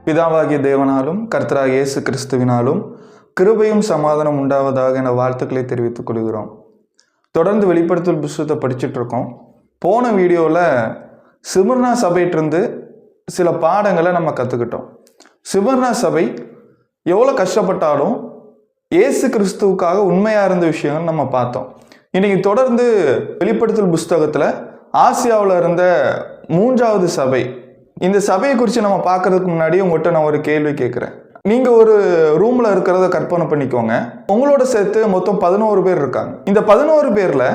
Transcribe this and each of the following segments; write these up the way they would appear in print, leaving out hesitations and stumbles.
பிதாவாகிய தேவனாலும் கர்த்தராகிய இயேசு கிறிஸ்துவினாலும் கிருபையும் சமாதானம் உண்டாவதாக என வாழ்த்துக்களை தெரிவித்துக் கொள்கிறோம். தொடர்ந்து வெளிப்படுத்தல் புத்தகத்தை படிச்சுட்டு இருக்கோம். போன வீடியோவில் சிமர்னா சபையிட்டிருந்து சில பாடங்களை நம்ம கற்றுக்கிட்டோம். சிமர்னா சபை எவ்வளோ கஷ்டப்பட்டாலும் இயேசு கிறிஸ்துவுக்காக உண்மையாக இருந்த விஷயங்கள் நம்ம பார்த்தோம். இன்னைக்கு தொடர்ந்து வெளிப்படுத்தல் புஸ்தகத்தில் ஆசியாவில் இருந்த 3வது சபை, இந்த சபையை குறித்து நம்ம பார்க்கறதுக்கு முன்னாடி உங்கள்கிட்ட நான் ஒரு கேள்வி கேட்குறேன். நீங்கள் ஒரு ரூமில் இருக்கிறத கற்பனை பண்ணிக்கோங்க. உங்களோட சேர்த்து மொத்தம் 11 பேர் இருக்காங்க. இந்த 11 பேரில்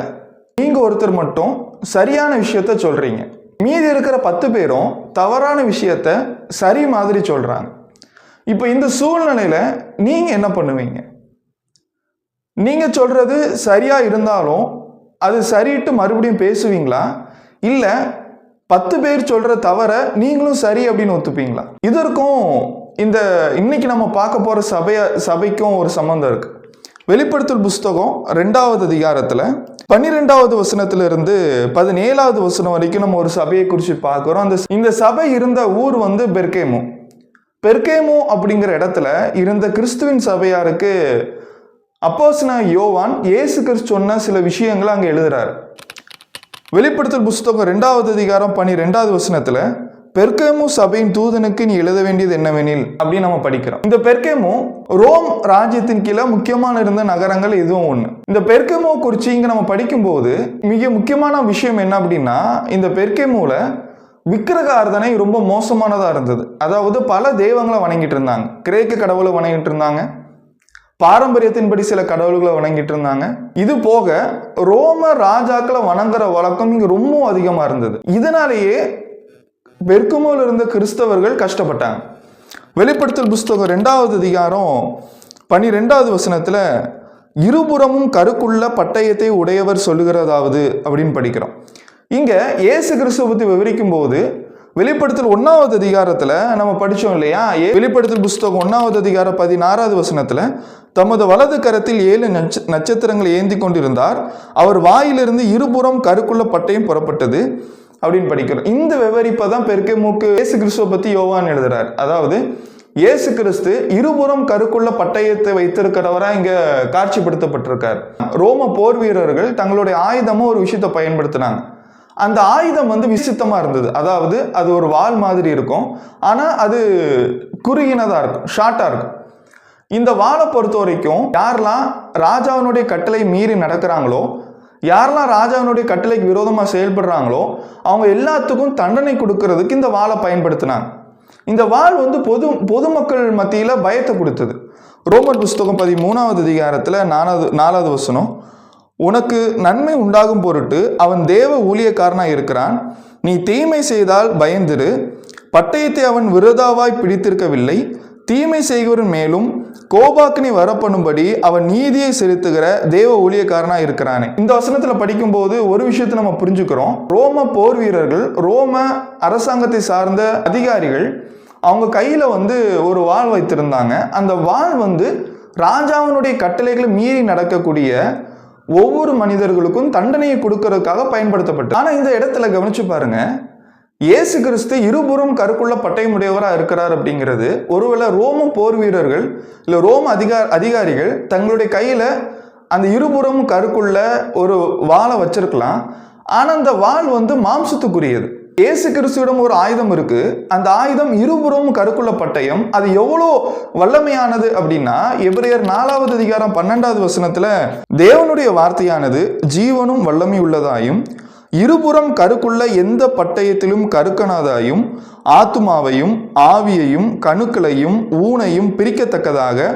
நீங்கள் ஒருத்தர் மட்டும் சரியான விஷயத்த சொல்கிறீங்க. மீதி இருக்கிற 10 பேரும் தவறான விஷயத்த சரி மாதிரி சொல்கிறாங்க. இப்போ இந்த சூழ்நிலையில் நீங்கள் என்ன பண்ணுவீங்க? நீங்கள் சொல்கிறது சரியாக இருந்தாலும் அது சரிட்டு மறுபடியும் பேசுவீங்களா? இல்லை 10 பேர் சொல்கிற தவிர நீங்களும் சரி அப்படின்னு ஒத்துப்பீங்களா? இதற்கும் இந்த இன்னைக்கு நம்ம பார்க்க போகிற சபைக்கும் ஒரு சம்பந்தம் இருக்கு. வெளிப்படுத்தல் புஸ்தகம் 2வது அதிகாரத்தில் 12வது வசனத்திலிருந்து 17வது வசனம் வரைக்கும் நம்ம ஒரு சபையை குறித்து பார்க்குறோம். இந்த சபை இருந்த ஊர் வந்து பெர்கேமு அப்படிங்கிற இடத்துல இருந்த கிறிஸ்துவின் சபையாருக்கு அப்போஸ்தலனாகிய யோவான் இயேசு கிறிஸ்து சொன்ன சில விஷயங்களை அங்கே எழுதுறாரு. வெளிப்படுத்தல் புஸ்தகம் 2வது அதிகாரம் 12வது வசனத்துல பெர்கேமு சபையின் தூதனுக்கு நீ எழுத வேண்டியது என்னவெனில் அப்படின்னு நம்ம படிக்கிறோம். இந்த பெர்கேமு ரோம் ராஜ்யத்தின் கீழே முக்கியமான இருந்த நகரங்கள் இதுவும் ஒன்று. இந்த பெர்கேமு குறித்து இங்க நம்ம படிக்கும்போது மிக முக்கியமான விஷயம் என்ன அப்படின்னா, இந்த பெர்கேமுல விக்கிரக ஆராதனை ரொம்ப மோசமானதா இருந்தது. அதாவது பல தெய்வங்களை வணங்கிட்டு இருந்தாங்க. கிரேக்க கடவுளை வணங்கிட்டு இருந்தாங்க, பாரம்பரியத்தின்படி சில கடவுள்களை வணங்கிட்டு இருந்தாங்க. இது போக ரோம ராஜாக்களை வணங்குற வழக்கம் இங்க ரொம்ப அதிகமா இருந்தது. இதனாலேயே பெர்கேமுல இருந்த கிறிஸ்தவர்கள் கஷ்டப்பட்டாங்க. வெளிப்படுத்தல் புஸ்தகம் 2வது அதிகாரம் 12வது வசனத்துல இருபுறமும் கருக்குள்ள பட்டயத்தை உடையவர் சொல்லுகிறதாவது அப்படின்னு படிக்கிறோம். இங்க இயேசு கிறிஸ்துவை பத்தி விவரிக்கும் போது வெளிப்படுத்தல் 1வது அதிகாரத்தில் நம்ம படித்தோம் இல்லையா? வெளிப்படுத்தல் புஸ்தகம் 1வது அதிகாரம் 16வது வசனத்தில் தமது வலது கரத்தில் 7 நட்சத்திரங்களை ஏந்தி கொண்டிருந்தார். அவர் வாயிலிருந்து இருபுறம் கருக்குள்ள பட்டயம் புறப்பட்டது அப்படின்னு படிக்கிறோம். இந்த விவரிப்பை தான் பெர்கேமுக்கு இயேசு கிறிஸ்துவை பற்றி யோவான் எழுதுறார். அதாவது இயேசு கிறிஸ்து இருபுறம் கருக்குள்ள பட்டயத்தை வைத்திருக்கிறவரா இங்க காட்சிப்படுத்தப்பட்டிருக்கார். ரோம போர் வீரர்கள் தங்களுடைய ஆயுதமும் ஒரு விஷயத்தை பயன்படுத்தினாங்க. அந்த ஆயுதம் வந்து விசித்தமா இருந்தது. அதாவது அது ஒரு வாள் மாதிரி இருக்கும், ஆனா அது குறுகினதா இருக்கும், ஷார்ட்டா இருக்கும். இந்த வாளை பொறுத்த வரைக்கும் யாரெல்லாம் ராஜாவினுடைய கட்டளை மீறி நடக்கிறாங்களோ, யாரெல்லாம் ராஜாவினுடைய கட்டளைக்கு விரோதமா செயல்படுறாங்களோ அவங்க எல்லாத்துக்கும் தண்டனை கொடுக்கறதுக்கு இந்த வாளை பயன்படுத்தினாங்க. இந்த வாள் வந்து பொதுமக்கள் மத்தியில பயத்தை கொடுத்தது. ரோமர் புஸ்தகம் 13வது அதிகாரத்துல 4வது வசனம், உனக்கு நன்மை உண்டாகும் பொருட்டு அவன் தேவ ஊழியக்காரனாய் இருக்கிறான். நீ தீமை செய்தால் பயந்திரு. பட்டயத்தை அவன் விரோதாவாய் பிடித்திருக்கவில்லை. தீமை செய்கிறவன் மேலும் கோபாக்கினை வரப்பண்ணும்படி அவன் நீதியை செலுத்துகிற தேவ ஊழியக்காரனாய் இருக்கிறானே. இந்த வசனத்துல படிக்கும்போது ஒரு விஷயத்தை நம்ம புரிஞ்சுக்கிறோம். ரோம போர் வீரர்கள், ரோம அரசாங்கத்தை சார்ந்த அதிகாரிகள் அவங்க கையில வந்து ஒரு வாள் வைத்திருந்தாங்க. அந்த வாள் வந்து ராஜாவினுடைய கட்டளைகளை மீறி நடக்கக்கூடிய ஒவ்வொரு மனிதர்களுக்கும் தண்டனையை கொடுக்கறதுக்காக பயன்படுத்தப்பட்டது. ஆனா இந்த இடத்துல கவனிச்சு பாருங்க, இயேசு கிறிஸ்து இருபுறம் கருக்குள்ள பட்டயம் உடையவராக இருக்கிறார் அப்படிங்கிறது ஒருவேளை ரோம போர் வீரர்கள் இல்ல ரோம அதிகாரிகள் தங்களுடைய கையில அந்த இருபுறம் கருக்குள்ள ஒரு வாளை வச்சிருக்கலாம். ஆனா அந்த வாள் வந்து மாம்சத்துக்குரியது. இயேசு கிறிஸ்துவிடம் ஒரு ஆயுதம் இருக்கு. அந்த ஆயுதம் இருபுறம் கருக்குள்ள பட்டயம். அது எவ்வளோ வல்லமையானது அப்படின்னா, எபிரேயர் 4வது அதிகாரம் 12வது வசனத்துல தேவனுடைய வார்த்தையானது ஜீவனும் வல்லமை உள்ளதாயும் இருபுறம் கருக்குள்ள எந்த பட்டயத்திலும் கருக்கனாதாயும் ஆத்துமாவையும் ஆவியையும் கணுக்களையும் ஊனையும் பிரிக்கத்தக்கதாக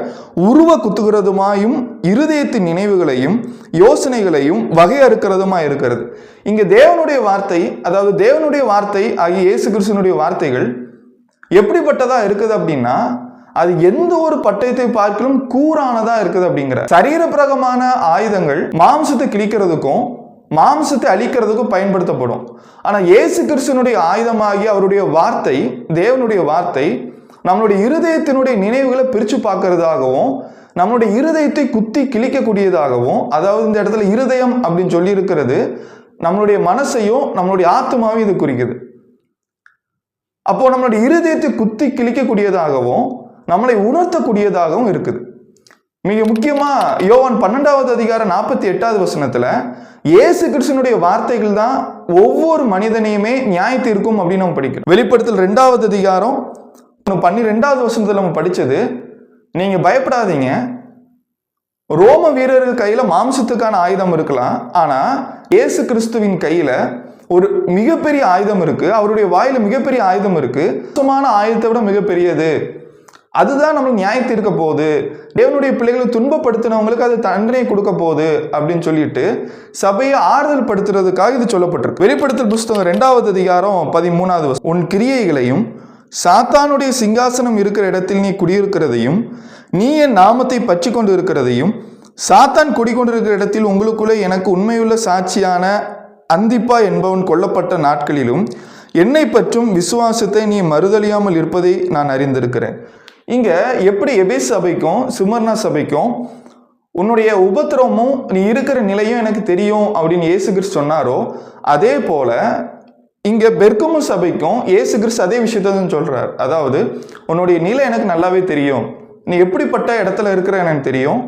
உருவ குத்துகிறதுமாயும் இருதயத்தின் நினைவுகளையும் யோசனைகளையும் வகை அறுக்கிறதுமா இருக்கிறது. இங்க தேவனுடைய வார்த்தை, அதாவது தேவனுடைய வார்த்தை ஆகிய இயேசு கிறிஸ்துவினுடைய வார்த்தைகள் எப்படிப்பட்டதா இருக்குது அப்படின்னா, அது எந்த ஒரு பட்டயத்தை பார்க்கலும் கூரானதா இருக்குது அப்படிங்கிற. சரீரப்பிரகமான ஆயுதங்கள் மாம்சத்தை கிழிக்கிறதுக்கும் மாம்சத்தை அழிக்கிறதுக்கும் பயன்படுத்தப்படும். ஆனா இயேசு கிறிஸ்துவினுடைய ஆயுதமாகி அவருடைய வார்த்தை, தேவனுடைய வார்த்தை நம்மளுடைய இருதயத்தினுடைய நினைவுகளை பிரிச்சு பார்க்கறதாகவும் நம்மளுடைய இருதயத்தை குத்தி கிழிக்கக்கூடியதாகவும், அதாவது இந்த இடத்துல இருதயம் அப்படின்னு சொல்லி இருக்கிறது நம்மளுடைய மனசையும் நம்மளுடைய ஆத்மாவையும் இது குறிக்குது. அப்போ நம்மளுடைய இருதயத்தை குத்தி கிழிக்கக்கூடியதாகவும் நம்மளை உணர்த்தக்கூடியதாகவும் இருக்குது. மிக முக்கியமா யோவான் 12வது அதிகாரம் 48வது வசனத்துல இயேசு கிறிஸ்துவினுடைய வார்த்தைகள் தான் ஒவ்வொரு மனிதனையுமே நியாய தீர்க்கும் அப்படின்னு நம்ம படிக்கிறோம். வெளிப்படுத்தல் 2வது அதிகாரம் 12வது வசனத்துல நம்ம படிச்சது, நீங்க பயப்படாதீங்க, ரோம வீரர்கள் கையில மாம்சத்துக்கான ஆயுதம் இருக்கலாம், ஆனா இயேசு கிறிஸ்துவின் கையில ஒரு மிகப்பெரிய ஆயுதம் இருக்கு, அவருடைய வாயில மிகப்பெரிய ஆயுதம் இருக்கு, சுத்தமான ஆயுதத்தை விட மிகப்பெரியது, அதுதான் நம்மளுக்கு நியாயத்தை இருக்க போகுது, தேவனுடைய பிள்ளைகளை துன்பப்படுத்தினவங்களுக்கு அது தண்டனை கொடுக்க போகுது அப்படின்னு சொல்லிட்டு சபையை ஆறுதல் படுத்துறதுக்காக இது சொல்லப்பட்டிருக்கு. வெளிப்படுத்தல் புஸ்தகம் 2வது அதிகாரம் 13வது வசனம், உன் கிரியைகளையும் சாத்தானுடைய சிங்காசனம் இருக்கிற இடத்தில் நீ குடியிருக்கிறதையும் நீ என் நாமத்தை பற்றி கொண்டு இருக்கிறதையும் சாத்தான் குடிக்கொண்டிருக்கிற இடத்தில் உங்களுக்குள்ளே எனக்கு உண்மையுள்ள சாட்சியான அந்திப்பா என்பவன் கொல்லப்பட்ட நாட்களிலும் என்னை பற்றும் விசுவாசத்தை நீ மறுதலியாமல் இருப்பதை நான் அறிந்திருக்கிறேன். இங்க எப்படி எபேசு சபைக்கும் சிமர்னா சபைக்கும் உன்னுடைய உபத்திரமும் நீ இருக்கிற நிலையும் எனக்கு தெரியும் அப்படின்னு இயேசு கிறிஸ்து சொன்னாரோ, அதே போல இங்க பெர்கமு சபைக்கும் இயேசு கிறிஸ்து அதே விஷயத்தான் சொல்றார். அதாவது உன்னுடைய நிலை எனக்கு நல்லாவே தெரியும், நீ எப்படிப்பட்ட இடத்துல இருக்கிற எனக்கு தெரியும்,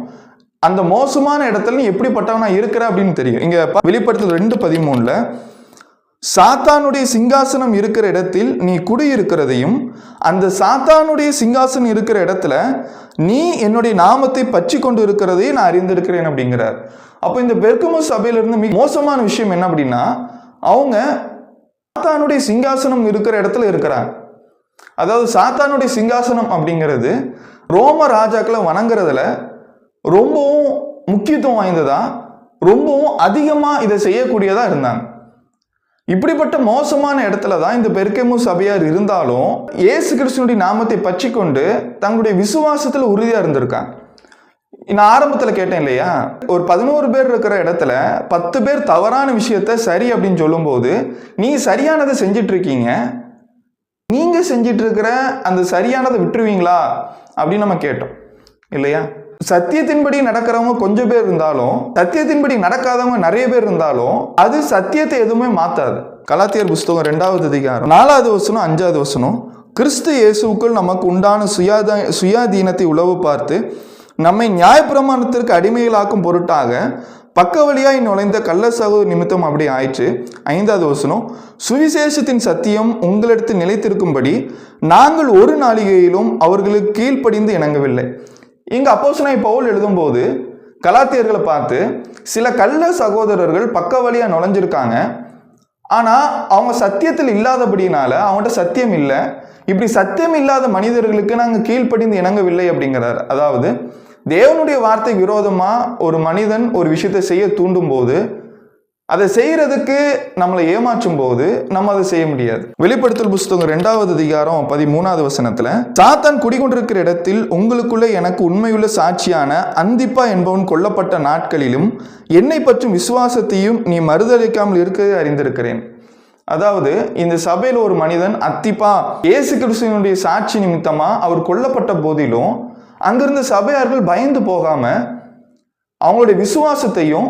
அந்த மோசமான இடத்துல நீ எப்படிப்பட்டவனா இருக்கிற அப்படின்னு தெரியும். இங்க வெளிப்படுத்தல் 2:13 சாத்தானுடைய சிங்காசனம் இருக்கிற இடத்தில் நீ குடியிருக்கிறதையும் அந்த சாத்தானுடைய சிங்காசனம் இருக்கிற இடத்துல நீ என்னுடைய நாமத்தை பற்றி கொண்டு இருக்கிறதையும் நான் அறிந்திருக்கிறேன் அப்படிங்கிறார். அப்போ இந்த பெர்கமு சபையிலிருந்து மிக மோசமான விஷயம் என்ன அப்படின்னா, அவங்க சாத்தானுடைய சிங்காசனம் இருக்கிற இடத்துல இருக்கிறாங்க. அதாவது சாத்தானுடைய சிங்காசனம் அப்படிங்கிறது ரோம ராஜாக்களை வணங்குறதுல ரொம்பவும் முக்கியத்துவம் வாய்ந்ததா, ரொம்பவும் அதிகமா இதை செய்யக்கூடியதா இருந்தாங்க. இப்படிப்பட்ட மோசமான இடத்துல தான் இந்த பெர்கமு சபையார் இருந்தாலும் இயேசு கிறிஸ்துவினுடைய நாமத்தை பற்றி கொண்டு தங்களுடைய விசுவாசத்துல உறுதியா இருந்திருக்காங்க. நான் ஆரம்பத்துல கேட்டேன் இல்லையா, ஒரு 11 பேர் இருக்கிற இடத்துல 10 பேர் தவறான விஷயத்த சரி அப்படின்னு சொல்லும் போது நீ சரியானதை செஞ்சிட்டு இருக்கீங்க, நீங்க செஞ்சிட்டு இருக்கிற அந்த சரியானதை விட்டுருவீங்களா அப்படின்னு நம்ம கேட்டோம் இல்லையா. சத்தியத்தின்படி நடக்கிறவங்க கொஞ்சம் பேர் இருந்தாலும் சத்தியத்தின்படி நடக்காதவங்க நிறைய பேர் இருந்தாலும் அது சத்தியத்தை எதுவுமே மாத்தாது. கலாத்தியர் புஸ்தகம் 2வது அதிகாரம் 4வது வசனம் 5வது வசனம், கிறிஸ்து இயேசுவுக்குள் நமக்கு உண்டான சுயாதீனத்தை உளவு பார்த்து நம்மை நியாயப்பிரமாணத்திற்கு அடிமைகளாக்கும் பொருட்டாக பக்க வழியாய் நுழைந்த கள்ள சகோதர நிமித்தம் அப்படி ஆயிற்று. 5வது வசனம், சுவிசேஷத்தின் சத்தியம் உங்களிடத்தில் நிலைத்திருக்கும்படி நாங்கள் ஒரு நாளிகையிலும் அவர்களுக்கு கீழ்ப்படிந்து இணங்கவில்லை. இங்க அப்போஸ்தலனாகிய பவுல் எழுதும்போது கலாத்தியர்களை பார்த்து சில கள்ள சகோதரர்கள் பக்க வழியா நுழைஞ்சிருக்காங்க, ஆனா அவங்க சத்தியத்தில் இல்லாதபடினால அவங்கள்ட்ட சத்தியம் இல்லை, இப்படி சத்தியம் இல்லாத மனிதர்களுக்கு நாங்கள் கீழ்ப்படிந்து இணங்கவில்லை அப்படிங்கிறார். அதாவது தேவனுடைய வார்த்தை விரோதமா ஒரு மனிதன் ஒரு விஷயத்தை செய்ய தூண்டும் போது அதை செய்யறதுக்கு நம்மளை ஏமாற்றும் போது நம்ம அதை செய்ய முடியாது. வெளிப்படுத்தல் புஸ்தகம் 2வது அதிகாரம் 13வது வசனத்துல சாத்தான் குடிகொண்டிருக்கிற இடத்தில் உங்களுக்குள்ள எனக்கு உண்மையுள்ள சாட்சியான அந்திப்பா என்பவன் கொல்லப்பட்ட நாட்களிலும் என்னை பற்றும் விசுவாசத்தையும் நீ மறுதளிக்காமல் இருக்கிறதை அறிந்திருக்கிறேன். அதாவது இந்த சபையில் ஒரு மனிதன் அத்திப்பா இயேசு கிறிஸ்துவினுடைய சாட்சி நிமித்தமா அவர் கொல்லப்பட்ட போதிலும் அங்கிருந்த சபையார்கள் பயந்து போகாம அவங்களுடைய விசுவாசத்தையும்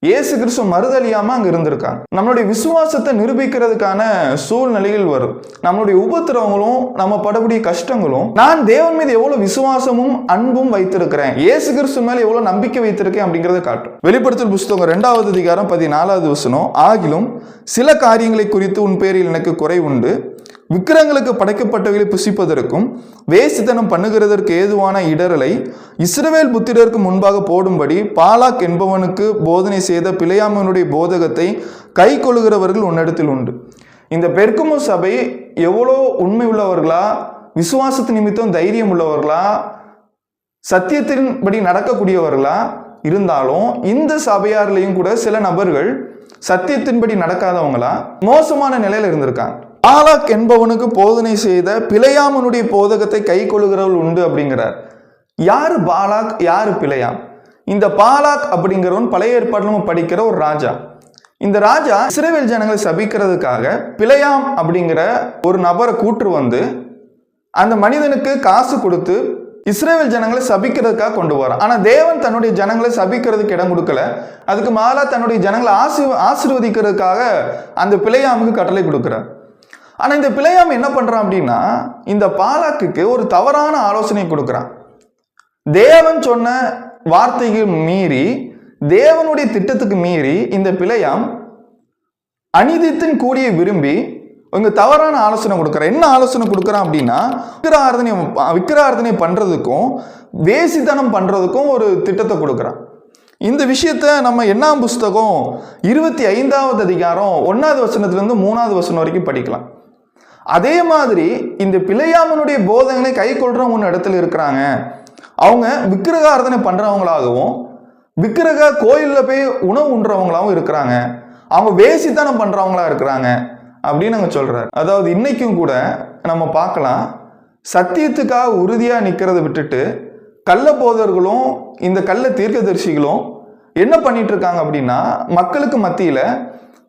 இயேசு கிறிஸ்து மறுதலியாம அங்க இருந்திருக்காங்க. நம்மளுடைய விசுவாசத்தை நிரூபிக்கிறதுக்கான சூழ்நிலைகள் வரும். நம்மளுடைய உபத்திரவங்களும் நம்ம படக்கூடிய கஷ்டங்களும் நான் தேவன் மீது எவ்வளவு விசுவாசமும் அன்பும் வைத்திருக்கிறேன், இயேசு கிறிஸ்து மேல எவ்வளவு நம்பிக்கை வைத்திருக்கேன் அப்படிங்கறத காட்டும். வெளிப்படுத்தல் புஸ்தகம் 2வது அதிகாரம் 14வது வசனம், ஆகிலும் சில காரியங்களை குறித்து உன் பேரில் எனக்கு குறை உண்டு, விக்கிரங்களுக்கு படைக்கப்பட்டவர்களை புசிப்பதற்கும் வேசித்தனம் பண்ணுகிறதற்கு ஏதுவான இடரலை இஸ்ரவேல் புத்திரருக்கு முன்பாக போடும்படி பாலாக் என்பவனுக்கு போதனை செய்த பிலேயாமினுடைய போதகத்தை கை கொள்ளுகிறவர்கள் உன்னிடத்தில் உண்டு. இந்த பெர்கமு சபை எவ்வளோ உண்மை உள்ளவர்களா, விசுவாசத்து நிமித்தம் தைரியம் உள்ளவர்களா, சத்தியத்தின்படி நடக்கக்கூடியவர்களா இருந்தாலும் இந்த சபையாரிலையும் கூட சில நபர்கள் சத்தியத்தின்படி நடக்காதவங்களா மோசமான நிலையில இருந்திருக்காங்க. பாலாக் என்பவனுக்கு போதனை செய்த பிலேயாமனுடைய போதகத்தை கை கொள்ளுகிறவள் உண்டு அப்படிங்கிறார். யாரு பாலாக், யாரு பிலேயாம்? இந்த பாலாக் அப்படிங்கிறவன் பழைய ஏற்பாட்டில் நம்ம படிக்கிற ஒரு ராஜா. இந்த ராஜா இஸ்ரவேல் ஜனங்களை சபிக்கிறதுக்காக பிலேயாம் அப்படிங்கிற ஒரு நபரை கூட்டு வந்து அந்த மனிதனுக்கு காசு கொடுத்து இஸ்ரவேல் ஜனங்களை சபிக்கிறதுக்காக கொண்டு வரான். ஆனா தேவன் தன்னுடைய ஜனங்களை சபிக்கிறதுக்கு இடம் கொடுக்கல, அதுக்கு மேல தன்னுடைய ஜனங்களை ஆசீர்வதிக்கிறதுக்காக அந்த பிலேயாமுக்கு கட்டளை கொடுக்கிறார். ஆனா இந்த பிலேயாம் என்ன பண்றான் அப்படின்னா, இந்த பாலாக்குக்கு ஒரு தவறான ஆலோசனை கொடுக்கிறான். தேவன் சொன்ன வார்த்தைகள் மீறி, தேவனுடைய திட்டத்துக்கு மீறி இந்த பிலேயாம் அநீதித்தின் கூடிய விரும்பி இங்க தவறான ஆலோசனை கொடுக்குறான். என்ன ஆலோசனை கொடுக்குறான் அப்படின்னா, விக்கிரகாராதனை பண்றதுக்கும் வேசித்தனம் பண்றதுக்கும் ஒரு திட்டத்தை கொடுக்குறான். இந்த விஷயத்த நம்ம என்னாம் புஸ்தகம் 25வது அதிகாரம் 1வது வசனத்திலிருந்து 3வது வசனம் வரைக்கும் படிக்கலாம். அதே மாதிரி இந்த பிலேயாமனுடைய போதனைகளை கை கொள்றவங்க இடத்துல இருக்கிறாங்க. அவங்க விக்கிரகாராதனை பண்றவங்களாகவும் விக்கிரக கோயில்ல போய் உணவு உண்றவங்களாகவும் இருக்கிறாங்க. அவங்க வேசித்தனம் பண்றவங்களா இருக்கிறாங்க அப்படின்னு நாங்கள் சொல்றாரு. அதாவது இன்னைக்கும் கூட நம்ம பார்க்கலாம், சத்தியத்துக்காக உறுதியா நிக்கிறத விட்டுட்டு கள்ள போதர்களும் இந்த கள்ள தீர்க்கதரிசிகளும் என்ன பண்ணிட்டு இருக்காங்க அப்படின்னா, மக்களுக்கு மத்தியில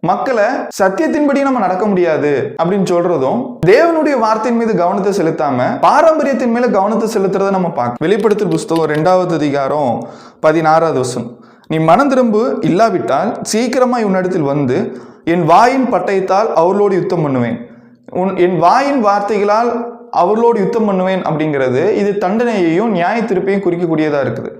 மக்களை சத்தியத்தின்படி நம்ம நடக்க முடியாது அப்படின்னு சொல்றதும், தேவனுடைய வார்த்தையின் மீது கவனத்தை செலுத்தாம பாரம்பரியத்தின் மேல கவனத்தை செலுத்துறதை நம்ம பார்க்க. வெளிப்படுத்தல் புஸ்தகம் 2வது அதிகாரம் 16வது வசனம், நீ மனம் திரும்பு இல்லாவிட்டால் சீக்கிரமாய் உன்னிடத்தில் வந்து என் வாயின் பட்டயத்தால் அவர்களோடு யுத்தம் பண்ணுவேன். என் வாயின் வார்த்தைகளால் அவர்களோடு யுத்தம் பண்ணுவேன் அப்படிங்கிறது இது தண்டனையையும் நியாய தீர்ப்பையும் குறிக்கக்கூடியதா இருக்குது.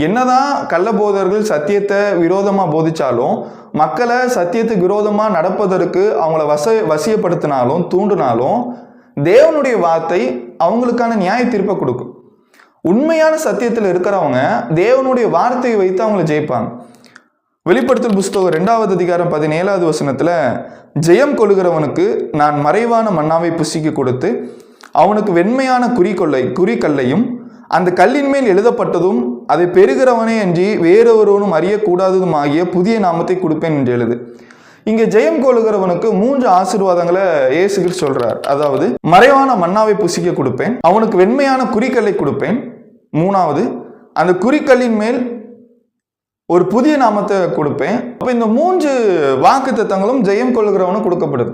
என்னதான் கள்ளபோதர்கள் சத்தியத்தை விரோதமா போதிச்சாலும், மக்களை சத்தியத்துக்கு விரோதமா நடப்பதற்கு அவங்கள வசியப்படுத்தினாலும் தூண்டினாலும், தேவனுடைய வார்த்தை அவங்களுக்கான நியாய தீர்ப்பை கொடுக்கும். உண்மையான சத்தியத்தில் இருக்கிறவங்க தேவனுடைய வார்த்தையை வைத்து அவங்கள ஜெயிப்பாங்க. வெளிப்படுத்தல் புஸ்தகம் 2வது அதிகாரம் 17வது வசனத்துல, ஜெயம் கொள்கிறவனுக்கு நான் மறைவான மன்னாவை புசிக்க கொடுத்து அவனுக்கு வெண்மையான குறிக்கல்லையும் அந்த கல்லின் மேல் எழுதப்பட்டதும் அதை பெறுகிறவனே அன்றி வேறொருவனும் அறியக்கூடாததும் ஆகிய புதிய நாமத்தை கொடுப்பேன் என்று எழுது. இங்க ஜெயம் கொள்கிறவனுக்கு 3 ஆசீர்வாதங்களை இயேசு கிறிஸ்து சொல்றார். அதாவது மறைவான மன்னாவை புசிக்க கொடுப்பேன், அவனுக்கு வெண்மையான குறிக்கல்லை கொடுப்பேன், 3வது அந்த குறிக்கல்லின் மேல் ஒரு புதிய நாமத்தை கொடுப்பேன். அப்ப இந்த 3 வாக்கு தத்தங்களும் ஜெயம் கொள்கிறவனுக்கு கொடுக்கப்படுது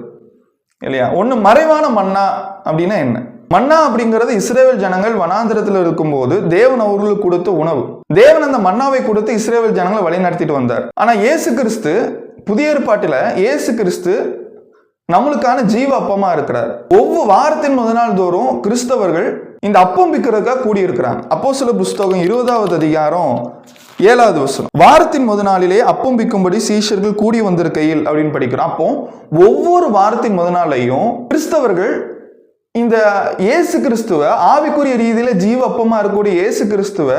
இல்லையா? ஒண்ணு மறைவான மன்னா அப்படின்னா என்ன? மன்னா அப்படிங்கிறது இஸ்ரேல் ஜனங்கள் வனாந்திரத்தில் இருக்கும்போது தேவன் அவர்களுக்கு கொடுத்த உணவு. தேவன் அந்த மன்னாவை கொடுத்து இஸ்ரேல் ஜனங்களை வழி நடத்திட்டு வந்தார். ஆனா இயேசு கிறிஸ்து புதிய ஏற்பாட்டில் இயேசு கிறிஸ்து நம்மளுக்கான ஜீவ அப்பமா இருக்கிறார். ஒவ்வொரு வாரத்தின் முதல் நாள் தோறும் கிறிஸ்தவர்கள் இந்த அப்பம் பிக்கிறதுக்காக கூடியிருக்கிறாங்க. அப்போஸ்தலர் புஸ்தகம் 20வது அதிகாரம் 7வது வசனம், வாரத்தின் முதல் நாளிலே அப்பம் பிக்கும்படி சீஷர்கள் கூடி வந்திருக்கையில் அப்படின்னு படிக்கிறோம். அப்போ ஒவ்வொரு வாரத்தின் முதல் நாளையும் கிறிஸ்தவர்கள் இந்த இயேசு கிறிஸ்துவ ஆவிக்குரிய ரீதியில ஜீவ அப்பமா இருக்கக்கூடிய இயேசு கிறிஸ்துவ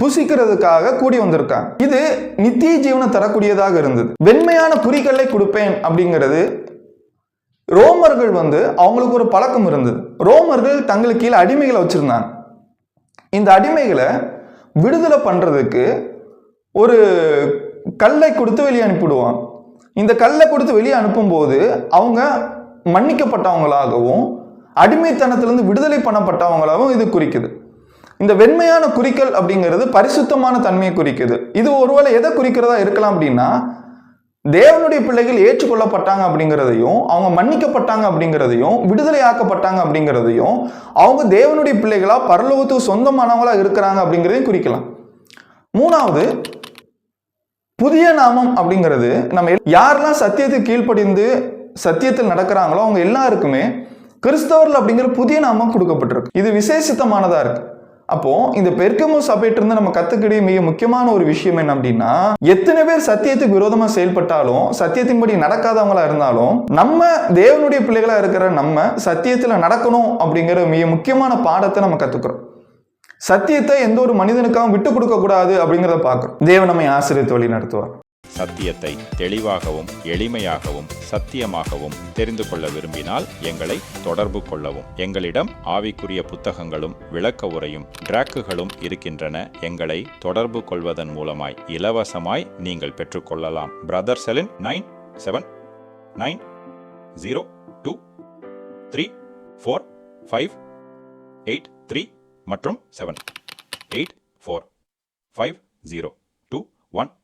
புசிக்கிறதுக்காக கூடி வந்திருக்காங்க. இது நித்திய ஜீவனை தரக்கூடியதாக இருந்தது. வெண்மையான குறிக்கல்லை கொடுப்பேன் அப்படிங்கிறது ரோமர்கள் அவங்களுக்கு ஒரு பழக்கம் இருந்தது. ரோமர்கள் தங்களுக்கு கீழே அடிமைகளை வச்சிருந்தாங்க. இந்த அடிமைகளை விடுதலை பண்றதுக்கு ஒரு கல்லை கொடுத்து வெளியே அனுப்பிடுவாங்க. இந்த கல்லை கொடுத்து வெளியே அனுப்பும் போது அவங்க மன்னிக்கப்பட்டவங்களாகவும் அடிமைத்தனத்திலிருந்து விடுதலை பண்ணப்பட்டவங்களாகவும் இது குறிக்குது. இந்த வெண்மையான குறிக்கல் அப்படிங்கிறது பரிசுத்தமான தன்மையை குறிக்குது. இது ஒருவேளை எதை குறிக்கிறதா இருக்கலாம் அப்படின்னா, தேவனுடைய பிள்ளைகள் ஏற்றுக்கொள்ளப்பட்டாங்க அப்படிங்கிறதையும், அவங்க மன்னிக்கப்பட்டாங்க அப்படிங்கிறதையும், விடுதலை ஆக்கப்பட்டாங்க அப்படிங்கிறதையும், அவங்க தேவனுடைய பிள்ளைகளா பரலோகத்துக்கு சொந்தமானவங்களா இருக்கிறாங்க அப்படிங்கிறதையும் குறிக்கலாம். 3வது புதிய நாமம் அப்படிங்கிறது நம்ம யாரெல்லாம் சத்தியத்துக்கு கீழ்ப்படிந்து சத்தியத்தில் நடக்கிறாங்களோ அவங்க எல்லாருக்குமே கிறிஸ்தவர்கள் அப்படிங்கிற புதிய நாமம் கொடுக்கப்பட்டிருக்கு. இது விசேஷித்தமானதா இருக்கு. அப்போ இந்த பெர்கமு சபையிட்ட இருந்து நம்ம கத்துக்கிற மிக முக்கியமான ஒரு விஷயம் என்ன அப்படின்னா, எத்தனை பேர் சத்தியத்துக்கு விரோதமா செயல்பட்டாலும் சத்தியத்தின்படி நடக்காதவங்களா இருந்தாலும் நம்ம தேவனுடைய பிள்ளைகளா இருக்கிற நம்ம சத்தியத்துல நடக்கணும் அப்படிங்கிற மிக முக்கியமான பாடத்தை நம்ம கத்துக்கிறோம். சத்தியத்தை எந்த ஒரு மனிதனுக்காகவும் விட்டு கொடுக்க கூடாது அப்படிங்கிறத பார்க்கிறோம். தேவன் நம்மை ஆசீர்வதித்து வழி நடத்துவார். சத்தியத்தை தெளிவாகவும் எளிமையாகவும் சத்தியமாகவும் தெரிந்து கொள்ள விரும்பினால் எங்களை தொடர்பு கொள்ளவும். எங்களிடம் ஆவிக்குரிய புத்தகங்களும் விளக்க உரையும் டிராக்குகளும் இருக்கின்றன. எங்களை தொடர்பு கொள்வதன் மூலமாய் இலவசமாய் நீங்கள் பெற்றுக்கொள்ளலாம். பிரதர் செலின் 9790234583 மற்றும் 7845021